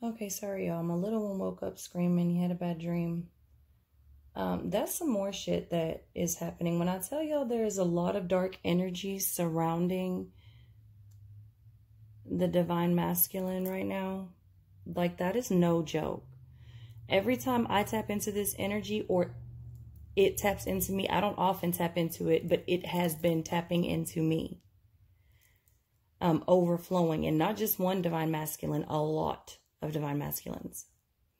Okay, sorry, y'all. My little one woke up screaming. He had a bad dream. That's some more shit that is happening. When I tell y'all there's a lot of dark energy surrounding the divine masculine right now, like, that is no joke. Every time I tap into this energy or it taps into me, I don't often tap into it, but it has been tapping into me. Overflowing, and not just one divine masculine, a lot of divine masculines.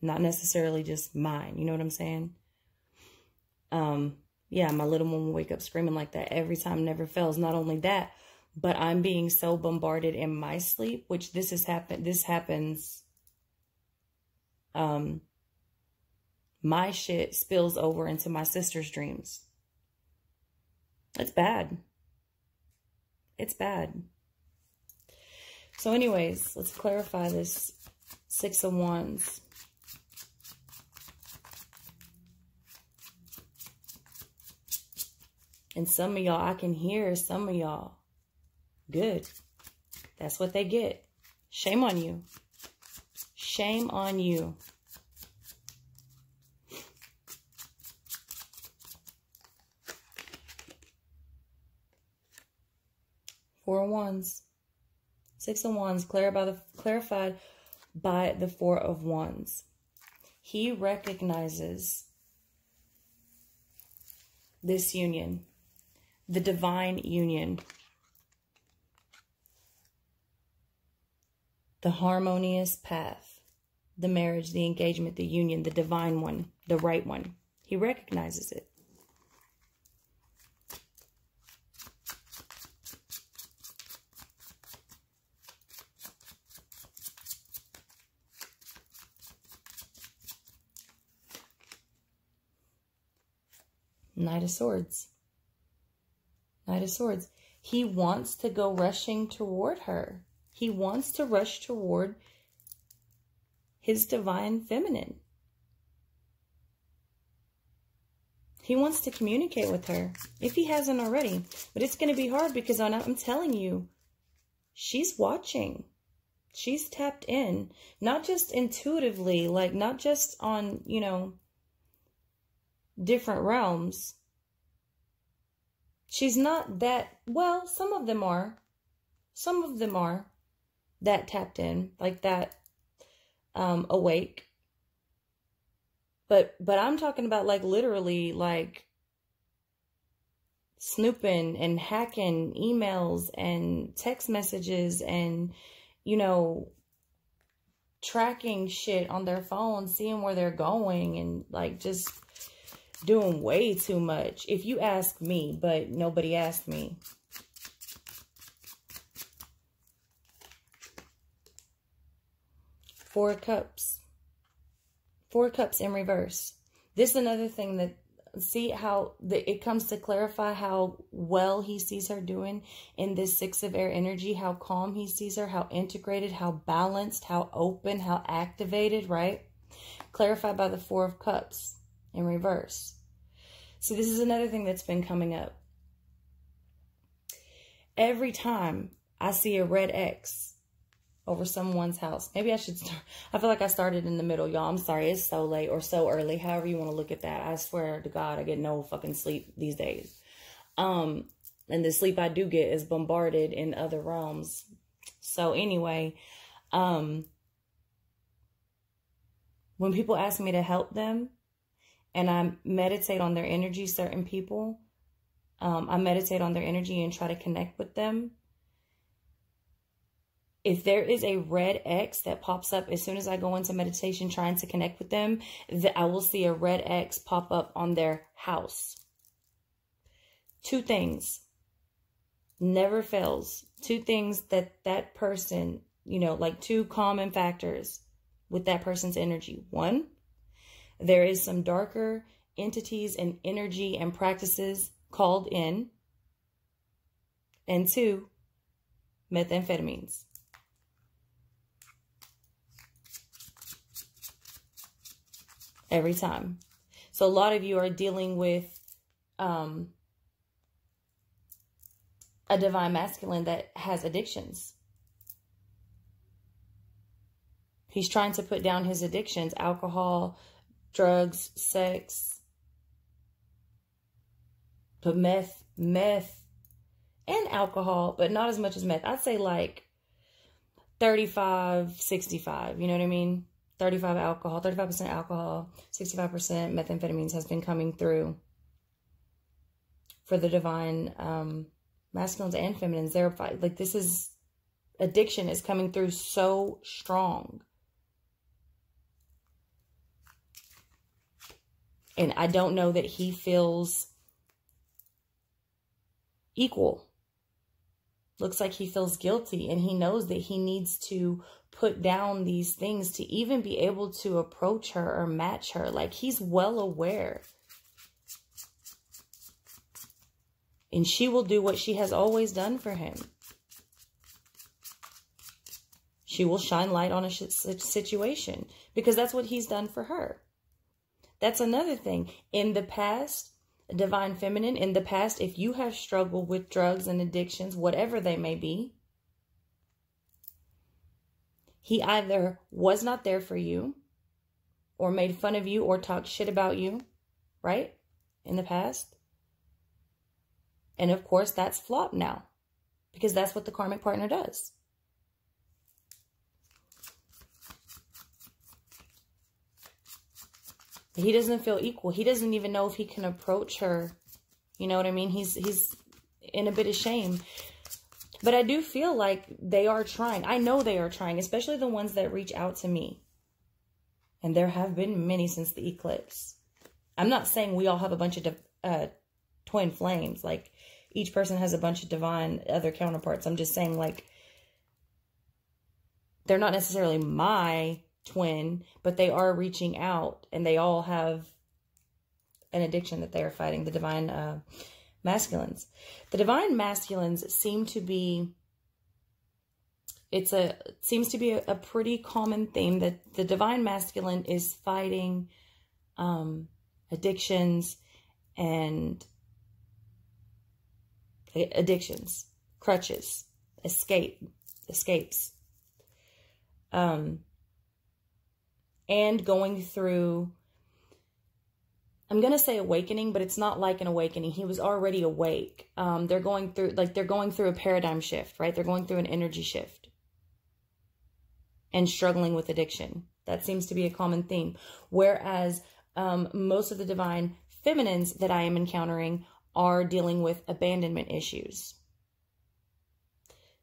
Not necessarily just mine, you know what I'm saying? Yeah, my little one will wake up screaming like that every time, never fails. Not only that, but I'm being so bombarded in my sleep, which this happens. My shit spills over into my sister's dreams. It's bad. It's bad. So anyways, let's clarify this Six of Wands. And some of y'all, I can hear some of y'all. Good. That's what they get. Shame on you. Shame on you. Four of Wands. Six of Wands, clarified by the Four of Wands. He recognizes this union, the divine union, the harmonious path, the marriage, the engagement, the union, the divine one, the right one. He recognizes it. Knight of Swords. Knight of Swords. He wants to go rushing toward her. He wants to rush toward his divine feminine. He wants to communicate with her, if he hasn't already. But it's going to be hard because I'm telling you, she's watching. She's tapped in. Not just intuitively, like not just on, you know, different realms. She's not that, well, some of them are that tapped in, like that awake. But I'm talking about like literally like snooping and hacking emails and text messages and, you know, tracking shit on their phone, seeing where they're going, and like just doing way too much, if you ask me, but nobody asked me. Four of Cups. Four of Cups in reverse. This is another thing that, see how it comes to clarify how well he sees her doing in this Six of Air energy, how calm he sees her, how integrated, how balanced, how open, how activated, right? Clarified by the Four of Cups in reverse. So this is another thing that's been coming up. Every time I see a red X over someone's house, maybe I should start. I feel like I started in the middle, y'all. I'm sorry, it's so late or so early, however you want to look at that. I swear to God, I get no fucking sleep these days. And the sleep I do get is bombarded in other realms. So anyway, when people ask me to help them, and I meditate on their energy, certain people, I meditate on their energy and try to connect with them. If there is a red X that pops up as soon as I go into meditation trying to connect with them, I will see a red X pop up on their house. Two things. Never fails. Two things that person, you know, like two common factors with that person's energy. One, there is some darker entities and energy and practices called in. And two, methamphetamines. Every time. So a lot of you are dealing with a divine masculine that has addictions. He's trying to put down his addictions, alcohol, drugs, sex, but meth, and alcohol, but not as much as meth. I'd say like 35, 65, you know what I mean? 35% alcohol, 65% methamphetamines has been coming through for the divine masculines and feminines. They're like, this is, addiction is coming through so strong. And I don't know that he feels equal. Looks like he feels guilty, and he knows that he needs to put down these things to even be able to approach her or match her. Like, he's well aware. And she will do what she has always done for him. She will shine light on a situation because that's what he's done for her. That's another thing. In the past, divine feminine, in the past, if you have struggled with drugs and addictions, whatever they may be, he either was not there for you or made fun of you or talked shit about you, right? In the past. And of course, that's flopped now because that's what the karmic partner does. He doesn't feel equal. He doesn't even know if he can approach her. You know what I mean? He's in a bit of shame. But I do feel like they are trying. I know they are trying, especially the ones that reach out to me. And there have been many since the eclipse. I'm not saying we all have a bunch of twin flames. Like, each person has a bunch of divine other counterparts. I'm just saying, like, they're not necessarily my twin, but they are reaching out, and they all have an addiction that they are fighting, the divine masculines. The divine masculines seem to be, seems to be a pretty common theme that the divine masculine is fighting addictions and crutches, escapes. And going through, I'm going to say awakening, but it's not like an awakening. He was already awake. They're going through a paradigm shift, right? They're going through an energy shift and struggling with addiction. That seems to be a common theme. Whereas most of the divine feminines that I am encountering are dealing with abandonment issues.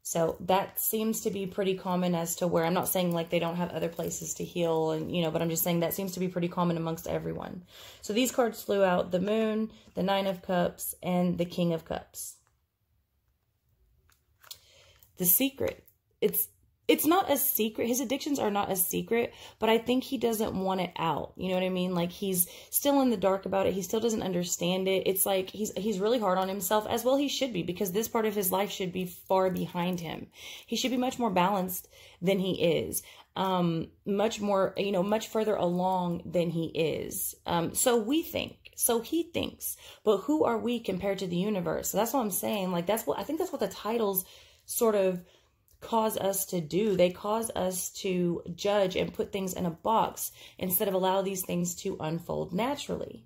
So that seems to be pretty common as to where, I'm not saying like they don't have other places to heal and, you know, but I'm just saying that seems to be pretty common amongst everyone. So these cards flew out: the Moon, the Nine of Cups, and the King of Cups. The secret. It's not a secret. His addictions are not a secret, but I think he doesn't want it out. You know what I mean? Like, he's still in the dark about it. He still doesn't understand it. It's like he's really hard on himself, as well he should be, because this part of his life should be far behind him. He should be much more balanced than he is. Much more, you know, much further along than he is. So we think. So he thinks. But who are we compared to the universe? So that's what I'm saying. Like, I think that's what the titles sort of cause us to do. They cause us to judge and put things in a box instead of allow these things to unfold naturally.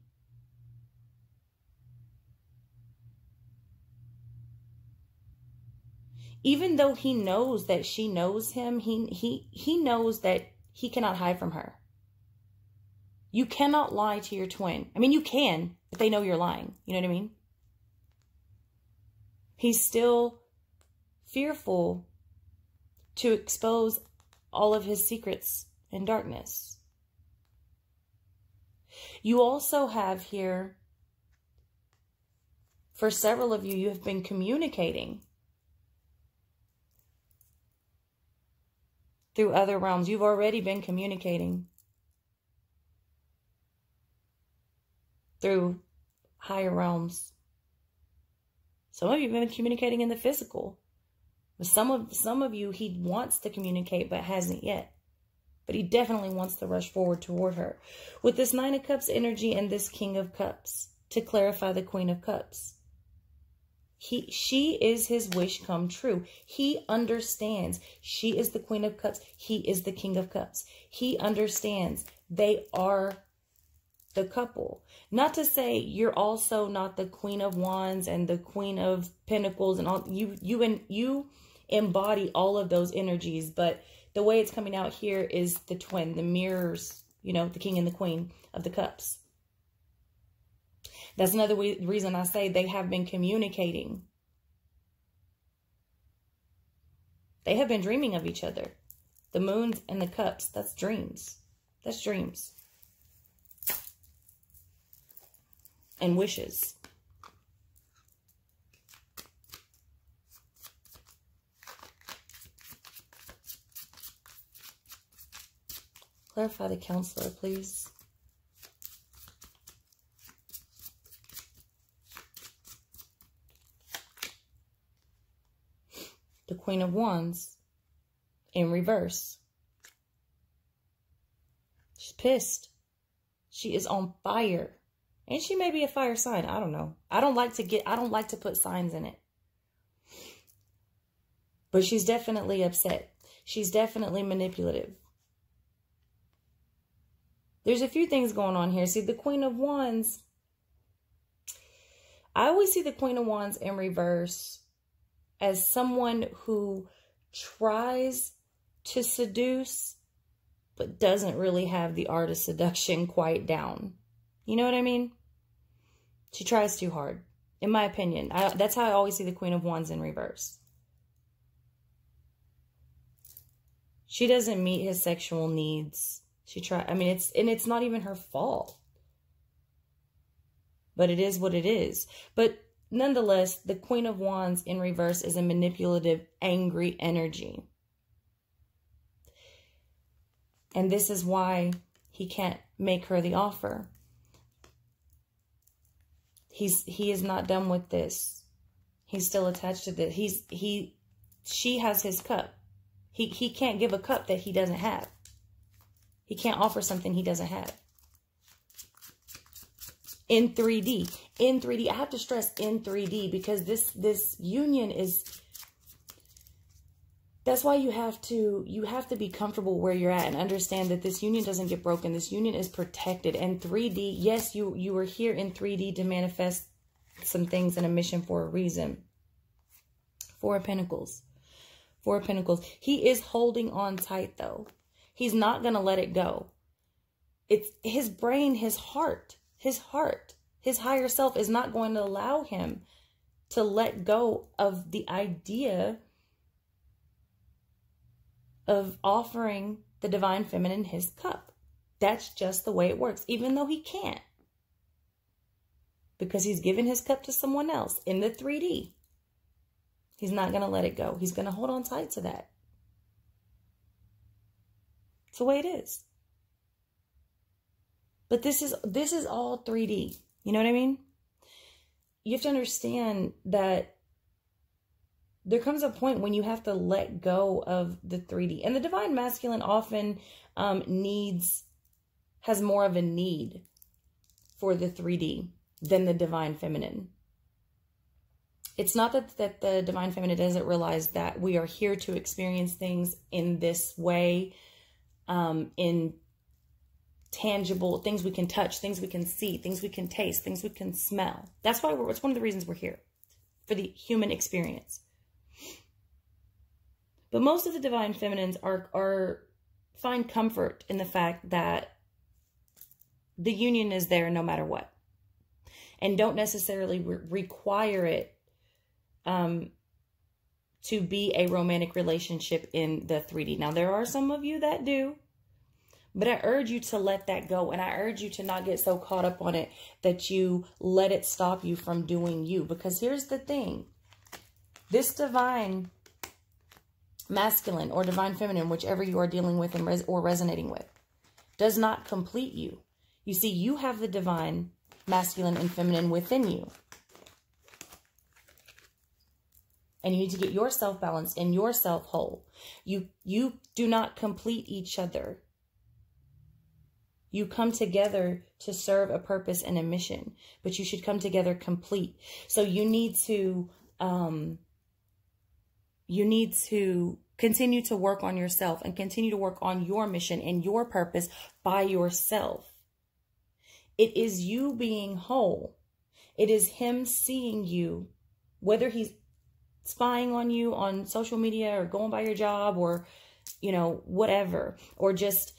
Even though he knows that she knows him, he knows that he cannot hide from her. You cannot lie to your twin. I mean, you can, but they know you're lying. You know what I mean? He's still fearful to expose all of his secrets and darkness. You also have here, for several of you, you have been communicating through other realms. You've already been communicating through higher realms. Some of you have been communicating in the physical. Some of you, he wants to communicate, but hasn't yet. But he definitely wants to rush forward toward her. With this Nine of Cups energy and this King of Cups, to clarify the Queen of Cups. She is his wish come true. He understands. She is the Queen of Cups. He is the King of Cups. He understands. They are the couple. Not to say you're also not the Queen of Wands and the Queen of Pentacles and all. You embody all of those energies, but the way it's coming out here is the twin, the mirrors, you know, the King and the Queen of the Cups. That's another reason I say they have been communicating. They have been dreaming of each other. The moons and the cups, that's dreams. That's dreams. And wishes. Clarify the counselor, please. The Queen of Wands in reverse. She's pissed. She is on fire. And she may be a fire sign. I don't know. I don't like to put signs in it. But she's definitely upset. She's definitely manipulative. There's a few things going on here. See, the Queen of Wands. I always see the Queen of Wands in reverse as someone who tries to seduce, but doesn't really have the art of seduction quite down. You know what I mean? She tries too hard, in my opinion. That's how I always see the Queen of Wands in reverse. She doesn't meet his sexual needs. It's not even her fault. But it is what it is. But nonetheless, the Queen of Wands in reverse is a manipulative, angry energy. And this is why he can't make her the offer. He is not done with this. He's still attached to this. She has his cup. He can't give a cup that he doesn't have. He can't offer something he doesn't have. In 3D. In 3D. I have to stress in 3D because this union is... That's why you have to be comfortable where you're at and understand that this union doesn't get broken. This union is protected. And 3D, yes, you were here in 3D to manifest some things in a mission for a reason. Four of Pentacles. Four of Pentacles. He is holding on tight, though. He's not going to let it go. It's his brain, his heart, his higher self is not going to allow him to let go of the idea of offering the divine feminine his cup. That's just the way it works, even though he can't. Because he's given his cup to someone else in the 3D. He's not going to let it go. He's going to hold on tight to that. It's the way it is. But this is all 3D. You know what I mean? You have to understand that there comes a point when you have to let go of the 3D. And the divine masculine often has more of a need for the 3D than the divine feminine. It's not that the divine feminine doesn't realize that we are here to experience things in this way, in tangible things we can touch, things we can see, things we can taste, things we can smell. That's why it's one of the reasons we're here, for the human experience. But most of the divine feminines find comfort in the fact that the union is there no matter what, and don't necessarily require it to be a romantic relationship in the 3D. Now, there are some of you that do, but I urge you to let that go, and I urge you to not get so caught up on it that you let it stop you from doing you. Because here's the thing. This divine masculine or divine feminine, whichever you are dealing with or resonating with, does not complete you. You see, you have the divine masculine and feminine within you. And you need to get yourself balanced and yourself whole. You do not complete each other. You come together to serve a purpose and a mission, but you should come together complete. So you need to you need to continue to work on yourself and continue to work on your mission and your purpose by yourself. It is you being whole. It is him seeing you, whether he's spying on you on social media or going by your job or, you know, whatever, or just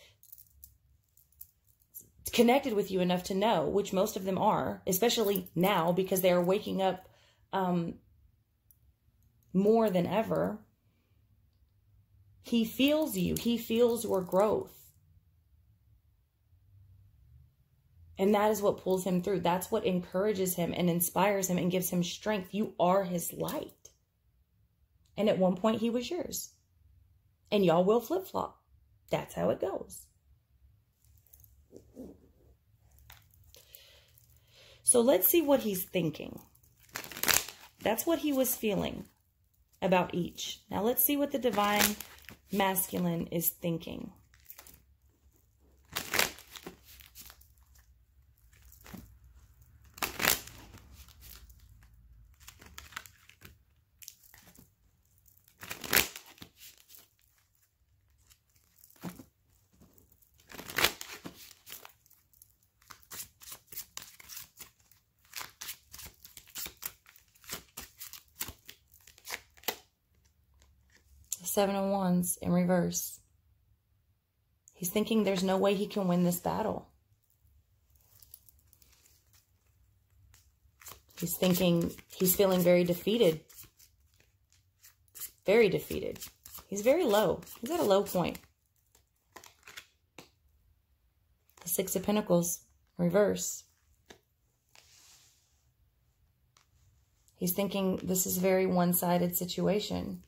connected with you enough to know, which most of them are, especially now because they are waking up more than ever. He feels you. He feels your growth. And that is what pulls him through. That's what encourages him and inspires him and gives him strength. You are his light. And at one point he was yours. And y'all will flip-flop. That's how it goes. So let's see what he's thinking. That's what he was feeling about each. Now let's see what the divine masculine is thinking. Seven of Wands in reverse. He's thinking there's no way he can win this battle. He's thinking, he's feeling very defeated. Very defeated. He's very low. He's at a low point. The Six of Pentacles, reverse. He's thinking this is a very one-sided situation.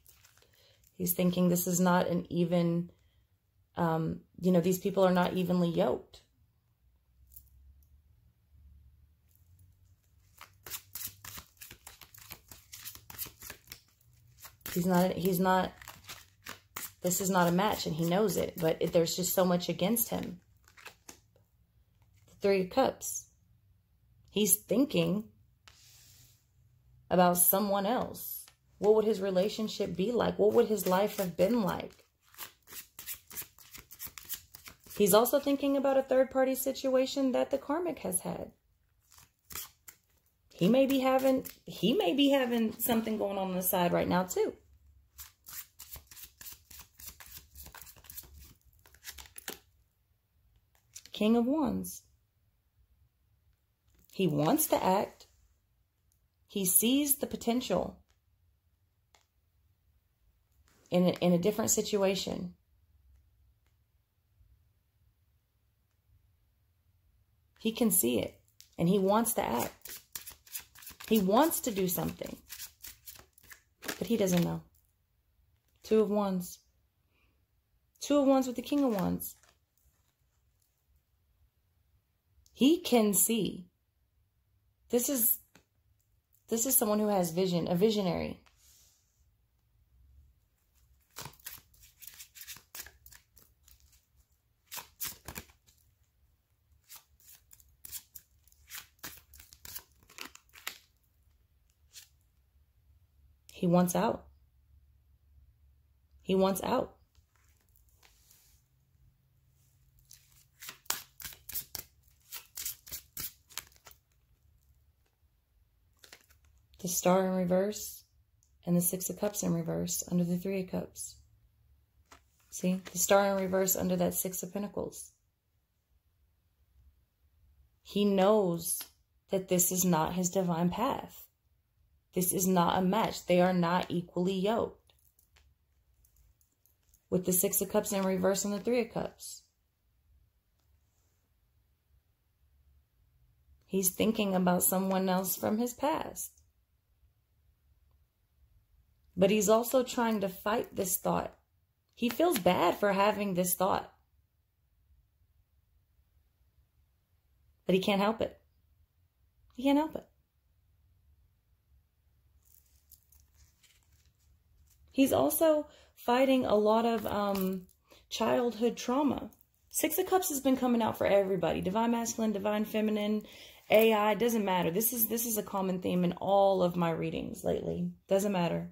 He's thinking this is not an even, you know, these people are not evenly yoked. This is not a match and he knows it, but there's just so much against him. The Three of Cups. He's thinking about someone else. What would his relationship be like? What would his life have been like? He's also thinking about a third-party situation that the Karmic has had. He may be having something going on the side right now too. King of Wands. He wants to act. He sees the potential in a different situation. He can see it and he wants to act. He wants to do something, but he doesn't know. Two of Wands. Two of Wands with the King of Wands. He can see. This is someone who has vision, a visionary. He wants out. He wants out. The Star in reverse and the Six of Cups in reverse under the Three of Cups. See? The Star in reverse under that Six of Pentacles. He knows that this is not his divine path. This is not a match. They are not equally yoked. With the Six of Cups in reverse and the Three of Cups. He's thinking about someone else from his past. But he's also trying to fight this thought. He feels bad for having this thought. But he can't help it. He can't help it. He's also fighting a lot of childhood trauma. Six of Cups has been coming out for everybody. Divine Masculine, Divine Feminine, AI, doesn't matter. This is a common theme in all of my readings lately. Doesn't matter.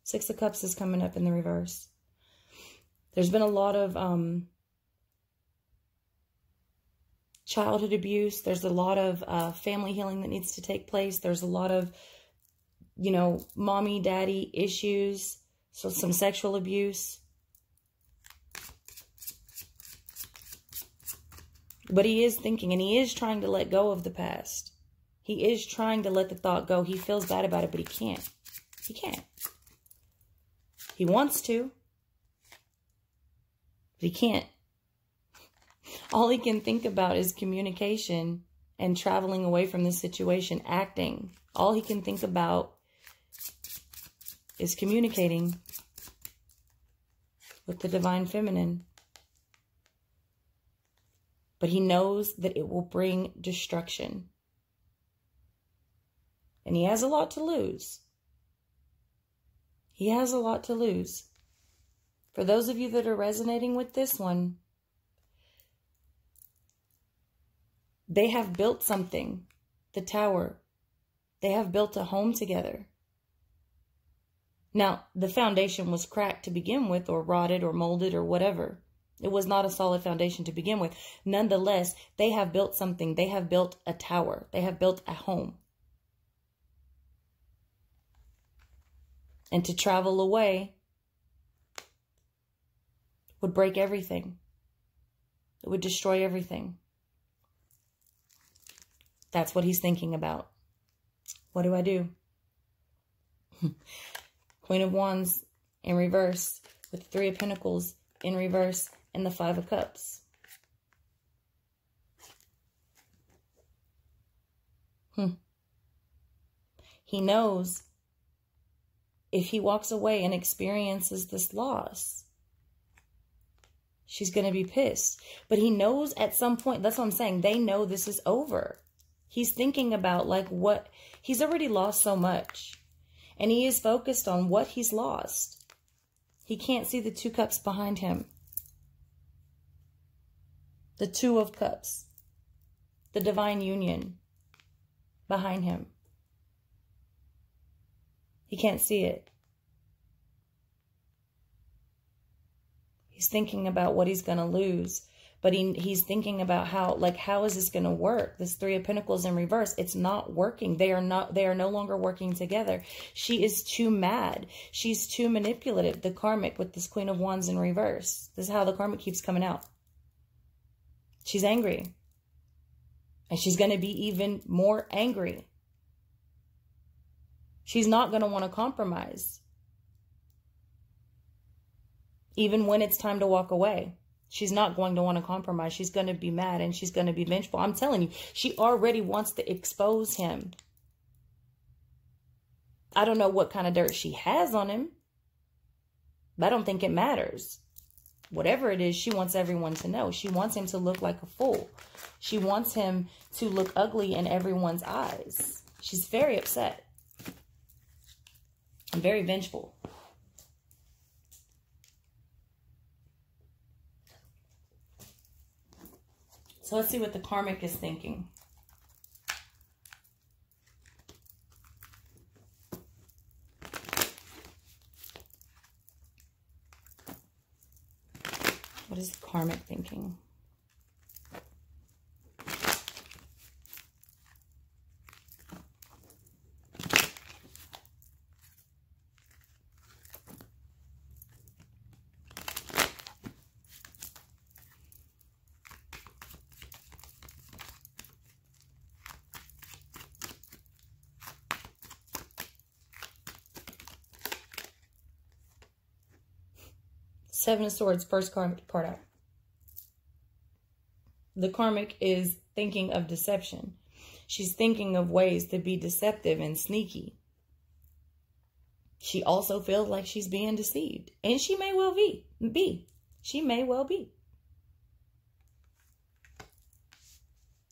Six of Cups is coming up in the reverse. There's been a lot of childhood abuse. There's a lot of family healing that needs to take place. There's a lot of, you know, mommy, daddy issues. So some sexual abuse. But he is thinking, and he is trying to let go of the past. He is trying to let the thought go. He feels bad about it, but he can't. He can't. He wants to, but he can't. All he can think about is communication and traveling away from this situation, acting. All he can think about is communicating with the divine feminine. But he knows that it will bring destruction. And he has a lot to lose. He has a lot to lose. For those of you that are resonating with this one, they have built something, the tower. They have built a home together. Now, the foundation was cracked to begin with, or rotted, or molded, or whatever. It was not a solid foundation to begin with. Nonetheless, they have built something. They have built a tower. They have built a home. And to travel away would break everything. It would destroy everything. That's what he's thinking about. What do I do? Queen of Wands in reverse with the Three of Pentacles in reverse and the Five of Cups. He knows if he walks away and experiences this loss, she's going to be pissed. But he knows at some point, that's what I'm saying, they know this is over. He's thinking about like what, he's already lost so much. And he is focused on what he's lost. He can't see the Two Cups behind him. The Two of Cups. The divine union behind him. He can't see it. He's thinking about what he's going to lose. But he's thinking about how is this going to work? This Three of Pentacles in reverse, it's not working. They are no longer working together. She is too mad. She's too manipulative. The Karmic with this Queen of Wands in reverse. This is how the Karmic keeps coming out. She's angry. And she's going to be even more angry. She's not going to want to compromise. Even when it's time to walk away. She's not going to want to compromise. She's going to be mad and she's going to be vengeful. I'm telling you, she already wants to expose him. I don't know what kind of dirt she has on him, but I don't think it matters. Whatever it is, she wants everyone to know. She wants him to look like a fool. She wants him to look ugly in everyone's eyes. She's very upset and very vengeful. So let's see what the Karmic is thinking. What is the Karmic thinking? Seven of Swords, first Karmic part out. The Karmic is thinking of deception. She's thinking of ways to be deceptive and sneaky. She also feels like she's being deceived. And she may well be. She may well be.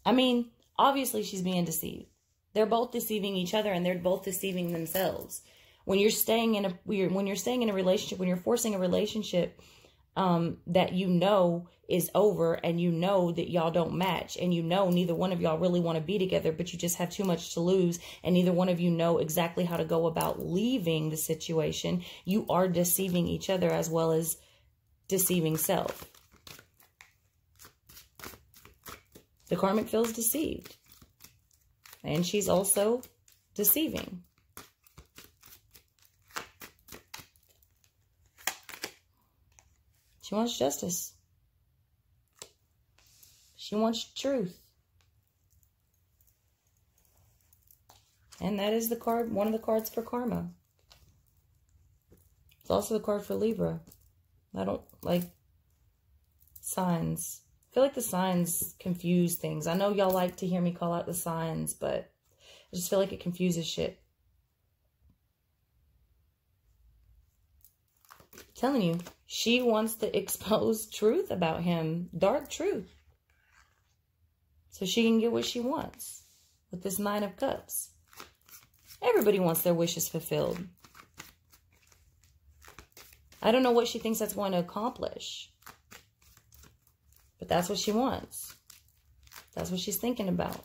I mean, obviously she's being deceived. They're both deceiving each other and they're both deceiving themselves. When you're staying in a relationship, when you're forcing a relationship, that you know is over, and you know that y'all don't match, and you know neither one of y'all really want to be together, but you just have too much to lose, and neither one of you know exactly how to go about leaving the situation. You are deceiving each other as well as deceiving self. The karmic feels deceived, and she's also deceiving. She wants justice. She wants truth. And that is the card, one of the cards for karma. It's also the card for Libra. I don't like signs. I feel like the signs confuse things. I know y'all like to hear me call out the signs, but I just feel like it confuses shit. I'm telling you, she wants to expose truth about him, dark truth, so she can get what she wants with this Nine of Cups. Everybody wants their wishes fulfilled. I don't know what she thinks that's going to accomplish, but that's what she wants. That's what she's thinking about.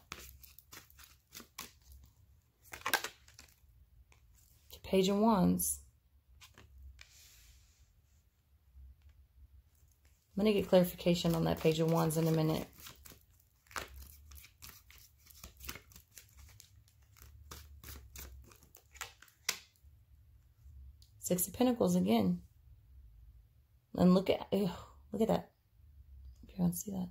The Page of Wands. I'm going to get clarification on that Page of Wands in a minute. Six of Pentacles again. And look at that. If you don't see that.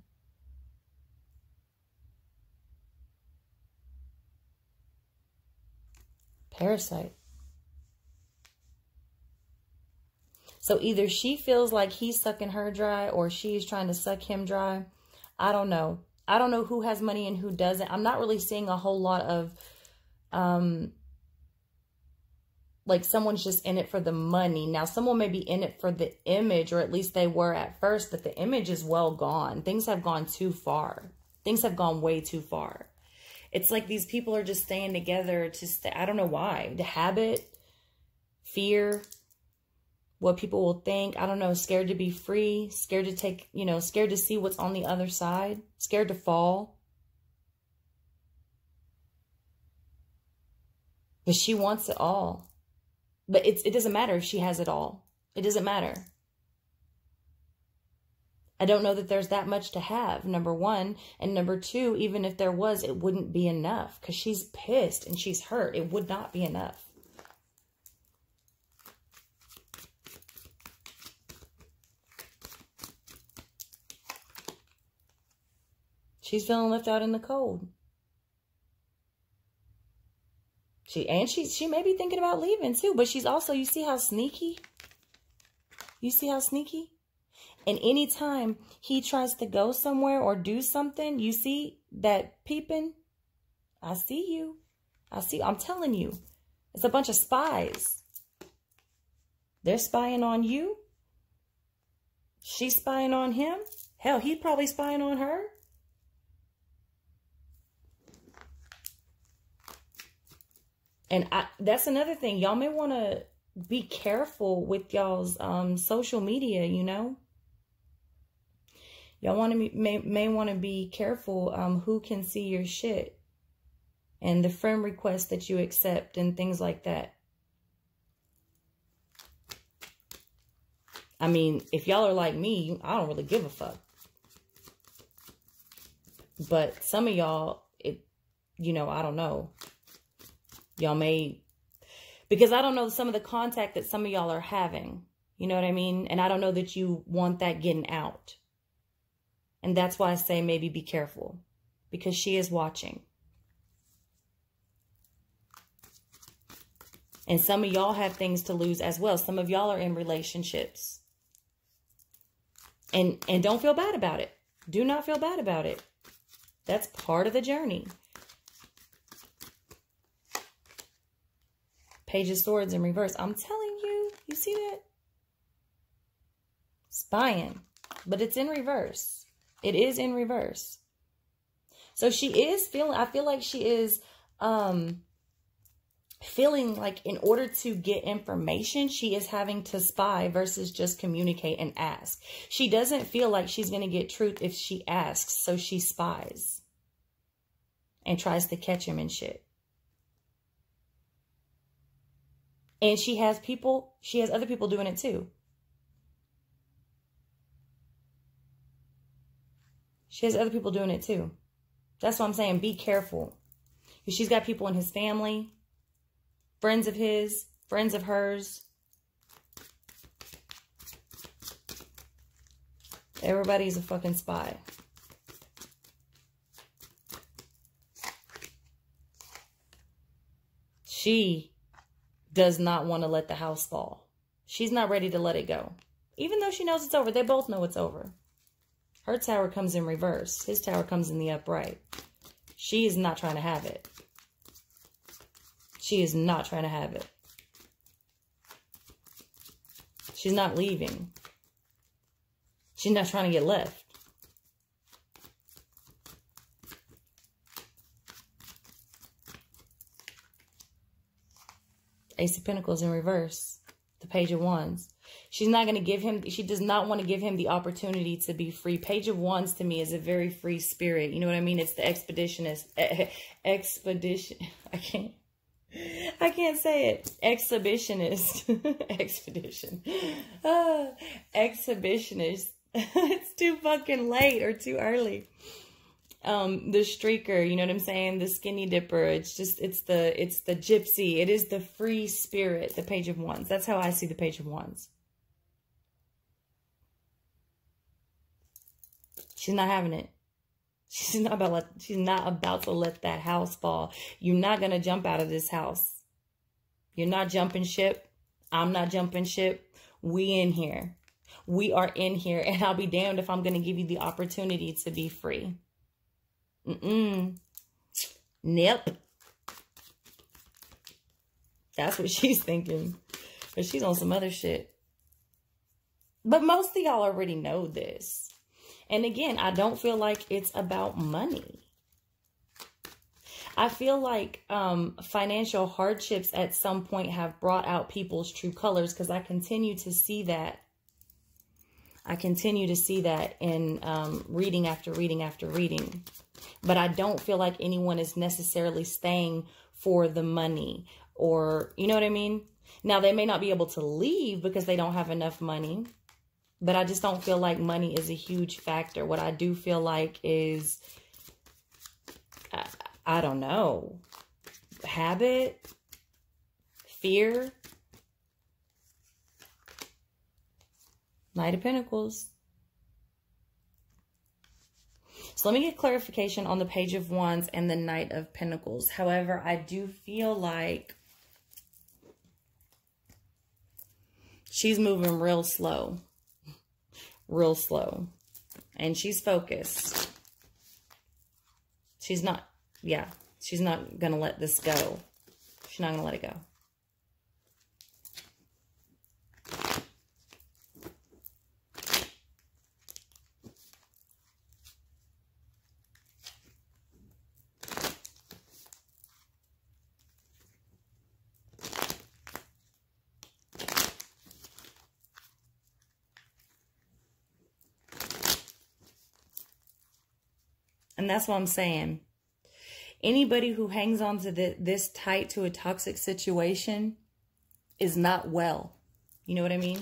Parasite. So either she feels like he's sucking her dry, or she's trying to suck him dry. I don't know. I don't know who has money and who doesn't. I'm not really seeing a whole lot of, like someone's just in it for the money. Now, someone may be in it for the image, or at least they were at first, but the image is well gone. Things have gone too far. Things have gone way too far. It's like these people are just staying together to stay. I don't know why. The habit, fear, what people will think. I don't know. Scared to be free. Scared to take, you know, scared to see what's on the other side. Scared to fall. But she wants it all. But it doesn't matter if she has it all. It doesn't matter. I don't know that there's that much to have, number one. And number two, even if there was, it wouldn't be enough. Because she's pissed and she's hurt. It would not be enough. She's feeling left out in the cold. She may be thinking about leaving too, but she's also, you see how sneaky? You see how sneaky? And anytime he tries to go somewhere or do something, you see that peeping? I see you. I'm telling you. It's a bunch of spies. They're spying on you. She's spying on him. Hell, he's probably spying on her. And that's another thing. Y'all may want to be careful with y'all's social media, you know. Y'all want to may want to be careful who can see your shit. And the friend requests that you accept and things like that. I mean, if y'all are like me, I don't really give a fuck. But some of y'all, you know, I don't know. Y'all may, because I don't know some of the contact that some of y'all are having. You know what I mean? And I don't know that you want that getting out. And that's why I say maybe be careful. Because she is watching. And some of y'all have things to lose as well. Some of y'all are in relationships. And don't feel bad about it. Do not feel bad about it. That's part of the journey. Page of Swords in reverse. I'm telling you. You see that? Spying. But it's in reverse. It is in reverse. So she is feeling, I feel like she is feeling like in order to get information, she is having to spy versus just communicate and ask. She doesn't feel like she's going to get truth if she asks, so she spies and tries to catch him and shit. And she has other people doing it too. She has other people doing it too. That's what I'm saying. Be careful. She's got people in his family, friends of his, friends of hers. Everybody's a fucking spy. She does not want to let the house fall. She's not ready to let it go. Even though she knows it's over. They both know it's over. Her tower comes in reverse. His tower comes in the upright. She is not trying to have it. She is not trying to have it. She's not leaving. She's not trying to get left. Ace of Pentacles in reverse. The Page of Wands. She's not going to give him, she does not want to give him the opportunity to be free. Page of Wands to me is a very free spirit. You know what I mean? It's the expeditionist. Expedition. I can't say it. Exhibitionist. Expedition. Exhibitionist. It's too fucking late or too early. The streaker, you know what I'm saying? The skinny dipper. It's the gypsy. It is the free spirit, the Page of Wands. That's how I see the Page of Wands. She's not having it. She's not about to let that house fall. You're not going to jump out of this house. You're not jumping ship. I'm not jumping ship. We in here. We are in here. And I'll be damned if I'm going to give you the opportunity to be free. Nope. That's what she's thinking. But she's on some other shit. But most of y'all already know this. And again, I don't feel like it's about money. I feel like financial hardships at some point have brought out people's true colors, because I continue to see that. I continue to see that in reading after reading after reading. But I don't feel like anyone is necessarily staying for the money, or, you know what I mean? Now, they may not be able to leave because they don't have enough money. But I just don't feel like money is a huge factor. What I do feel like is, I don't know, habit, fear, Knight of Pentacles. So let me get clarification on the Page of Wands and the Knight of Pentacles. However, I do feel like she's moving real slow. Real slow. And she's focused. She's not, yeah, she's not going to let this go. She's not going to let it go. And that's what I'm saying. Anybody who hangs on to this tight to a toxic situation is not well. You know what I mean?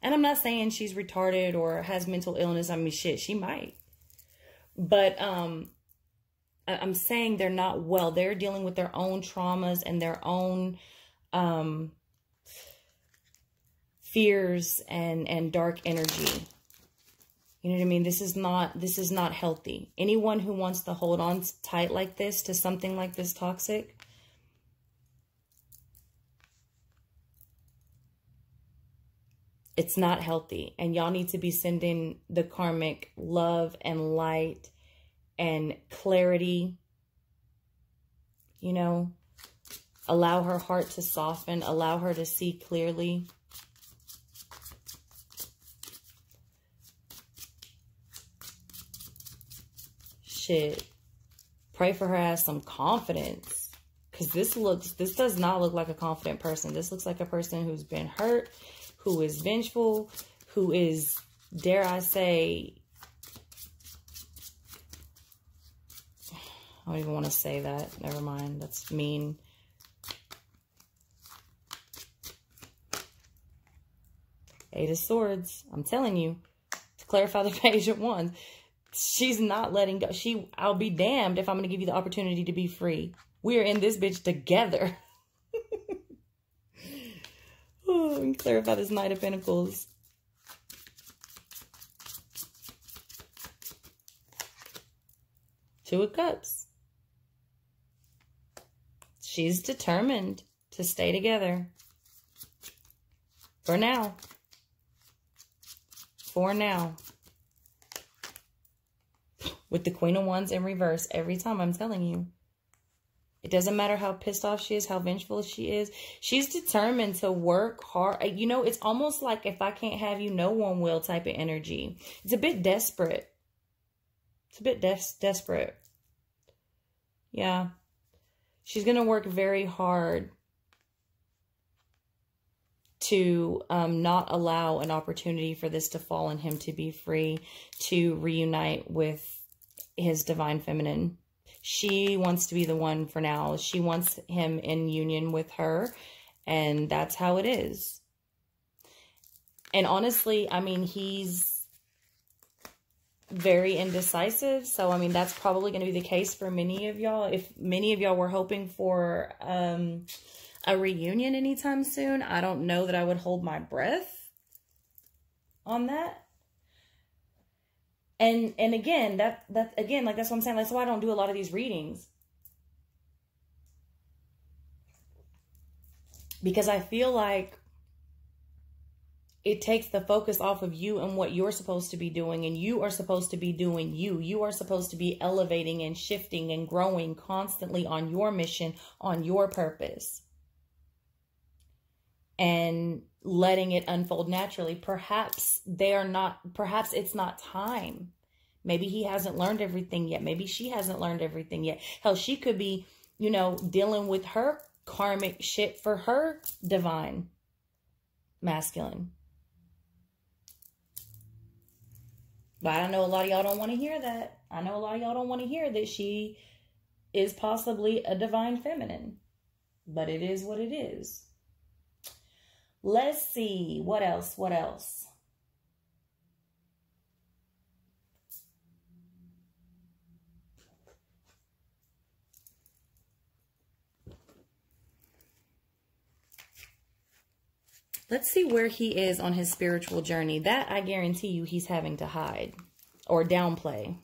And I'm not saying she's retarded or has mental illness. I mean, shit, she might. But I'm saying they're not well. They're dealing with their own traumas and their own fears and dark energy. You know what I mean? This is not healthy. Anyone who wants to hold on tight like this to something like this toxic, it's not healthy. And y'all need to be sending the karmic love and light and clarity. You know, allow her heart to soften, allow her to see clearly. Shit. Pray for her to have some confidence. Because this does not look like a confident person. This looks like a person who's been hurt, who is vengeful, who is, dare I say, I don't even want to say that. Never mind. That's mean. Eight of Swords. I'm telling you. To clarify the page at once. She's not letting go. I'll be damned if I'm going to give you the opportunity to be free. We are in this bitch together. Oh, let me clarify this Knight of Pentacles. Two of Cups. She's determined to stay together. For now. For now. With the Queen of Wands in reverse every time, I'm telling you. It doesn't matter how pissed off she is, how vengeful she is. She's determined to work hard. You know, it's almost like if I can't have you, no one will type of energy. It's a bit desperate. It's a bit desperate. Yeah. She's going to work very hard to not allow an opportunity for this to fall on him to be free, to reunite with his divine feminine. She wants to be the one for now. She wants him in union with her, and that's how it is. And honestly, I mean, he's very indecisive. So, I mean, that's probably going to be the case for many of y'all. If many of y'all were hoping for a reunion anytime soon, I don't know that I would hold my breath on that. And again, that's what I'm saying. That's why I don't do a lot of these readings. Because I feel like it takes the focus off of you and what you're supposed to be doing. And you are supposed to be doing you. You are supposed to be elevating and shifting and growing constantly on your mission, on your purpose. And letting it unfold naturally. Perhaps it's not time. Maybe he hasn't learned everything yet. Maybe she hasn't learned everything yet. Hell, she could be, you know, dealing with her karmic shit for her divine masculine. But I know a lot of y'all don't want to hear that. I know a lot of y'all don't want to hear that she is possibly a divine feminine. But it is what it is. Let's see. What else? What else? Let's see where he is on his spiritual journey. That I guarantee you he's having to hide or downplay.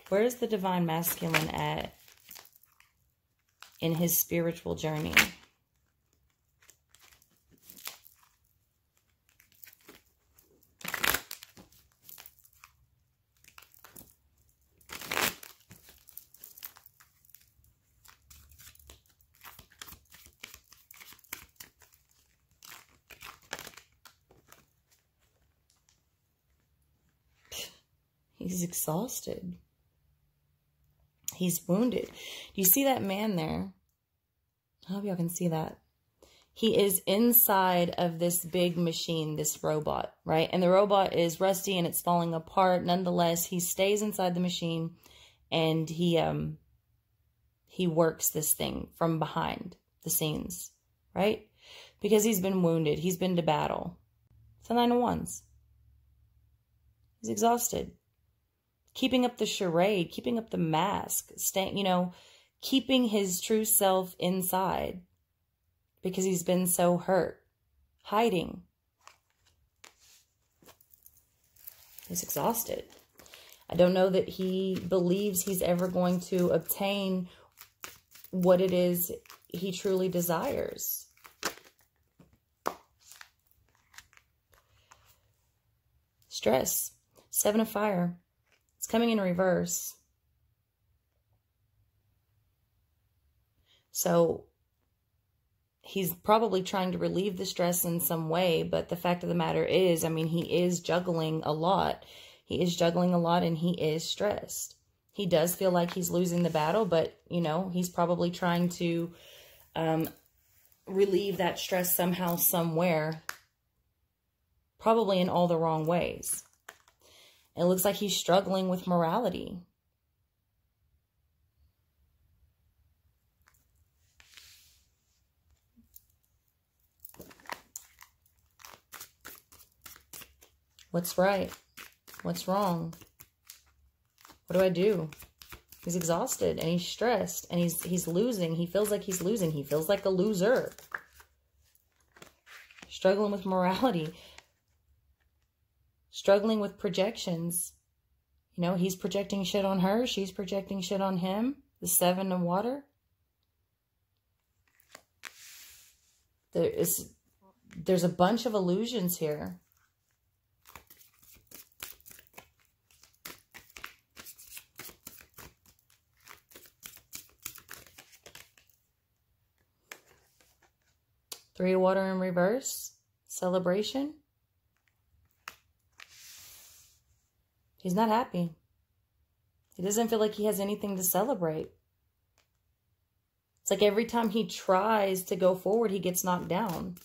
Where is the divine masculine at in his spiritual journey? He's exhausted. He's wounded. Do you see that man there? I hope y'all can see that. He is inside of this big machine, this robot, right? And the robot is rusty and it's falling apart. Nonetheless, he stays inside the machine and he works this thing from behind the scenes, right? Because he's been wounded. He's been to battle. It's a 9 of Wands. He's exhausted. Keeping up the charade, keeping up the mask, staying, you know, keeping his true self inside because he's been so hurt, hiding. He's exhausted. I don't know that he believes he's ever going to obtain what it is he truly desires. Stress. 7 of Fire. It's coming in reverse. So he's probably trying to relieve the stress in some way, but the fact of the matter is, I mean, he is juggling a lot. He is juggling a lot and he is stressed. He does feel like he's losing the battle, but, you know, he's probably trying to relieve that stress somehow, somewhere, probably in all the wrong ways. It looks like he's struggling with morality. What's right? What's wrong? What do I do? He's exhausted and he's stressed and he's losing. He feels like he's losing. He feels like a loser. Struggling with morality. Struggling with projections. You know, he's projecting shit on her. She's projecting shit on him. The 7 of water. There's a bunch of illusions here. Three of water in reverse. Celebration. He's not happy. He doesn't feel like he has anything to celebrate. It's like every time he tries to go forward, he gets knocked down.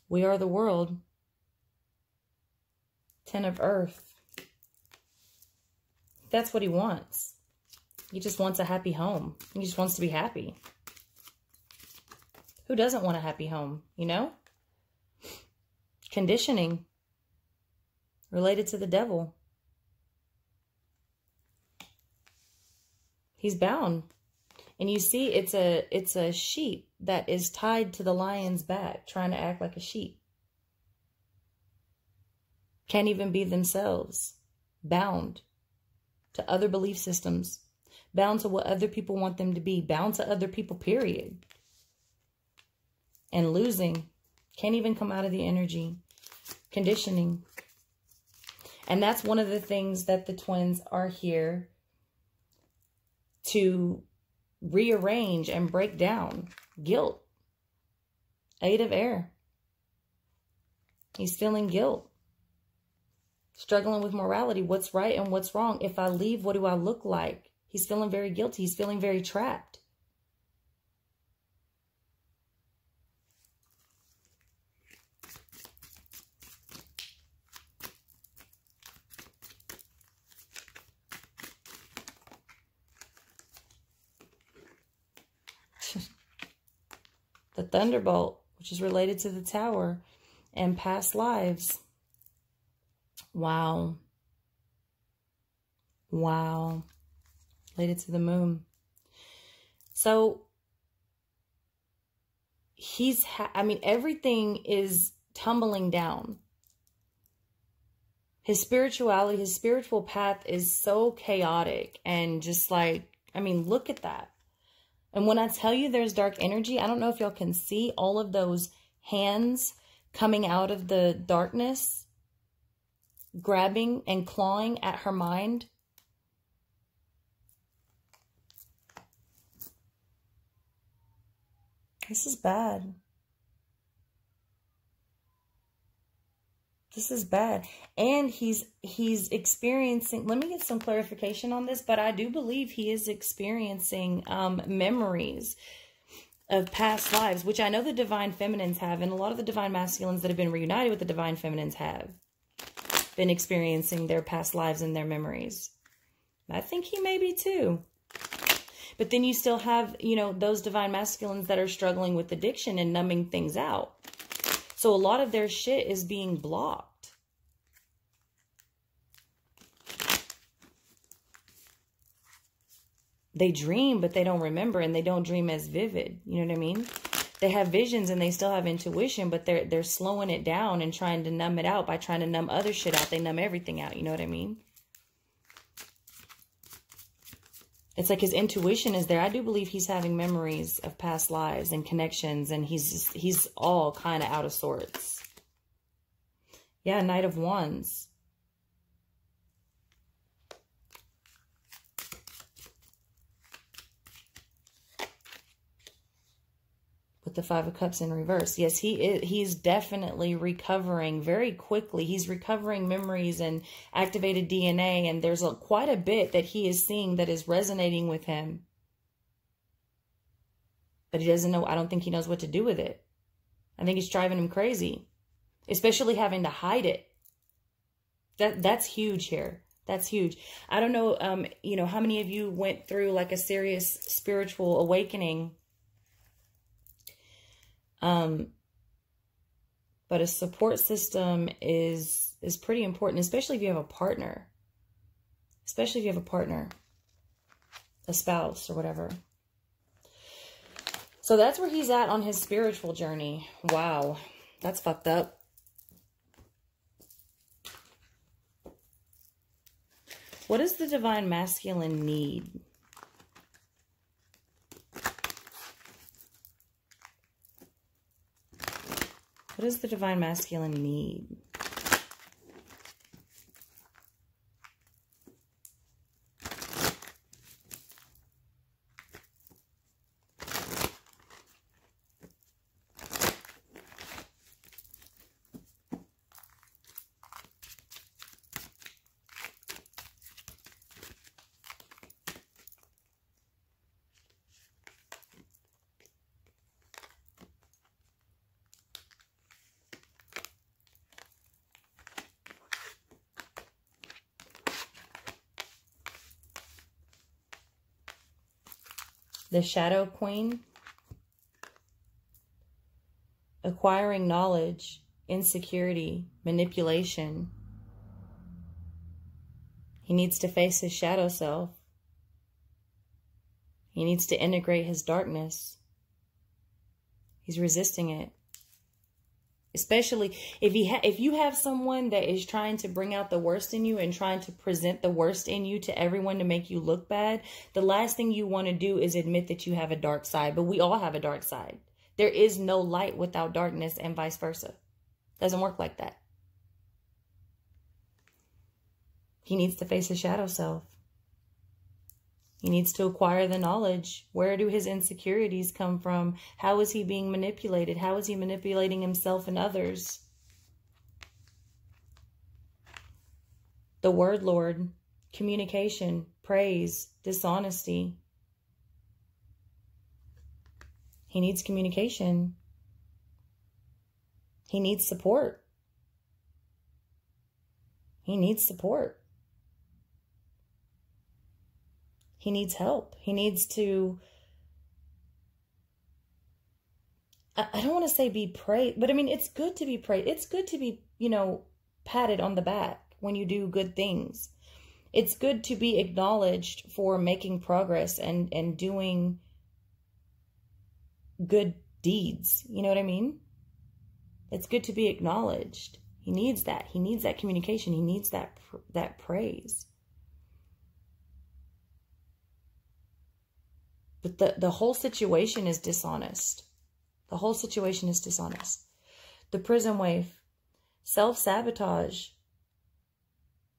We are the world. 10 of earth. That's what he wants. He just wants a happy home. He just wants to be happy. Who doesn't want a happy home, you know? Conditioning. Related to the devil. He's bound. And you see it's a sheep that is tied to the lion's back, trying to act like a sheep. Can't even be themselves. Bound to other belief systems, bound to what other people want them to be, bound to other people, period. And losing, can't even come out of the energy, conditioning. And that's one of the things that the twins are here to rearrange and break down. Guilt. 8 of air. He's feeling guilt. Struggling with morality. What's right and what's wrong? If I leave, what do I look like? He's feeling very guilty. He's feeling very trapped. The Thunderbolt, which is related to the Tower and past lives. Wow. Wow. Related to the Moon. So I mean, everything is tumbling down. His spirituality, his spiritual path is so chaotic and just like, I mean, look at that. And when I tell you there's dark energy, I don't know if y'all can see all of those hands coming out of the darkness, grabbing and clawing at her mind. This is bad. This is bad. And he's experiencing, let me get some clarification on this, but I do believe he is experiencing memories of past lives, which I know the Divine Feminines have, and a lot of the Divine Masculines that have been reunited with the Divine Feminines have been experiencing their past lives and their memories. I think he may be too. But then you still have, you know, those Divine Masculines that are struggling with addiction and numbing things out. So a lot of their shit is being blocked. They dream, but they don't remember, and they don't dream as vivid. You know what I mean? They have visions and they still have intuition, but they're slowing it down and trying to numb it out by trying to numb other shit out. They numb everything out. You know what I mean? It's like his intuition is there. I do believe he's having memories of past lives and connections, and he's all kind of out of sorts. Yeah, Knight of Wands. with the Five of Cups in reverse. Yes, he's definitely recovering very quickly. He's recovering memories and activated DNA, and there's quite a bit that he is seeing that is resonating with him. But he doesn't know, I don't think he knows what to do with it. I think it's driving him crazy, especially having to hide it. That's huge here. That's huge. I don't know, you know, how many of you went through like a serious spiritual awakening. But a support system is pretty important, especially if you have a partner. Especially if you have a partner, a spouse or whatever. So that's where he's at on his spiritual journey. Wow, that's fucked up. What does the Divine Masculine need? What does the Divine Masculine need? The Shadow Queen. Acquiring knowledge, insecurity, manipulation. He needs to face his shadow self. He needs to integrate his darkness. He's resisting it. Especially if you have someone that is trying to bring out the worst in you and trying to present the worst in you to everyone to make you look bad, the last thing you want to do is admit that you have a dark side. But we all have a dark side. There is no light without darkness and vice versa. Doesn't work like that. He needs to face his shadow self. He needs to acquire the knowledge. Where do his insecurities come from? How is he being manipulated? How is he manipulating himself and others? The Word Lord, communication, praise, dishonesty. He needs communication. He needs support. He needs support. He needs help. He needs to, I don't want to say be praised, but I mean, it's good to be praised. It's good to be, you know, patted on the back when you do good things. It's good to be acknowledged for making progress and doing good deeds. You know what I mean? It's good to be acknowledged. He needs that. He needs that communication. He needs that praise. But the whole situation is dishonest. The whole situation is dishonest. The prison wave, self-sabotage,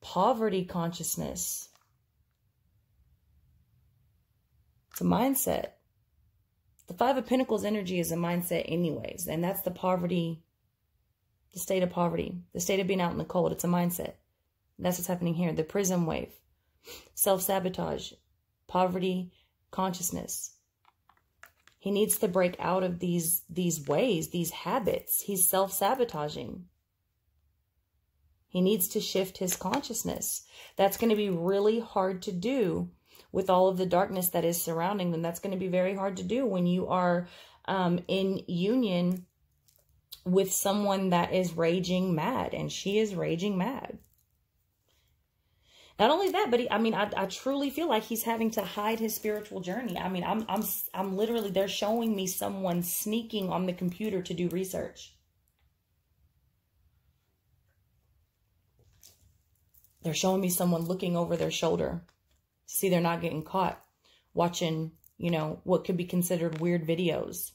poverty consciousness. It's a mindset. The Five of Pentacles energy is a mindset anyways. And that's the poverty, the state of poverty, the state of being out in the cold. It's a mindset. That's what's happening here. The prison wave, self-sabotage, poverty consciousness. He needs to break out of these ways, these habits. He's self-sabotaging. He needs to shift his consciousness. That's going to be really hard to do with all of the darkness that is surrounding them. That's going to be very hard to do when you are in union with someone that is raging mad, and she is raging mad. Not only that, but I truly feel like he's having to hide his spiritual journey. I mean, I'm literally, they're showing me someone sneaking on the computer to do research. They're showing me someone looking over their shoulder to see they're not getting caught watching, you know, what could be considered weird videos.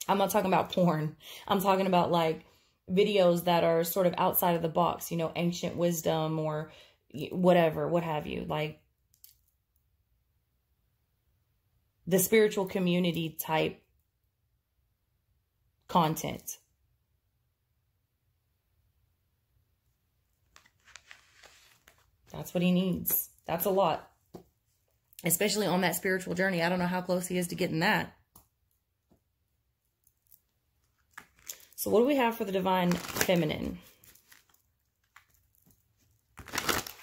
I'm not talking about porn. I'm talking about like videos that are sort of outside of the box, you know, ancient wisdom or whatever, what have you, like the spiritual community type content. That's what he needs. That's a lot. Especially on that spiritual journey. I don't know how close he is to getting that. So what do we have for the Divine Feminine?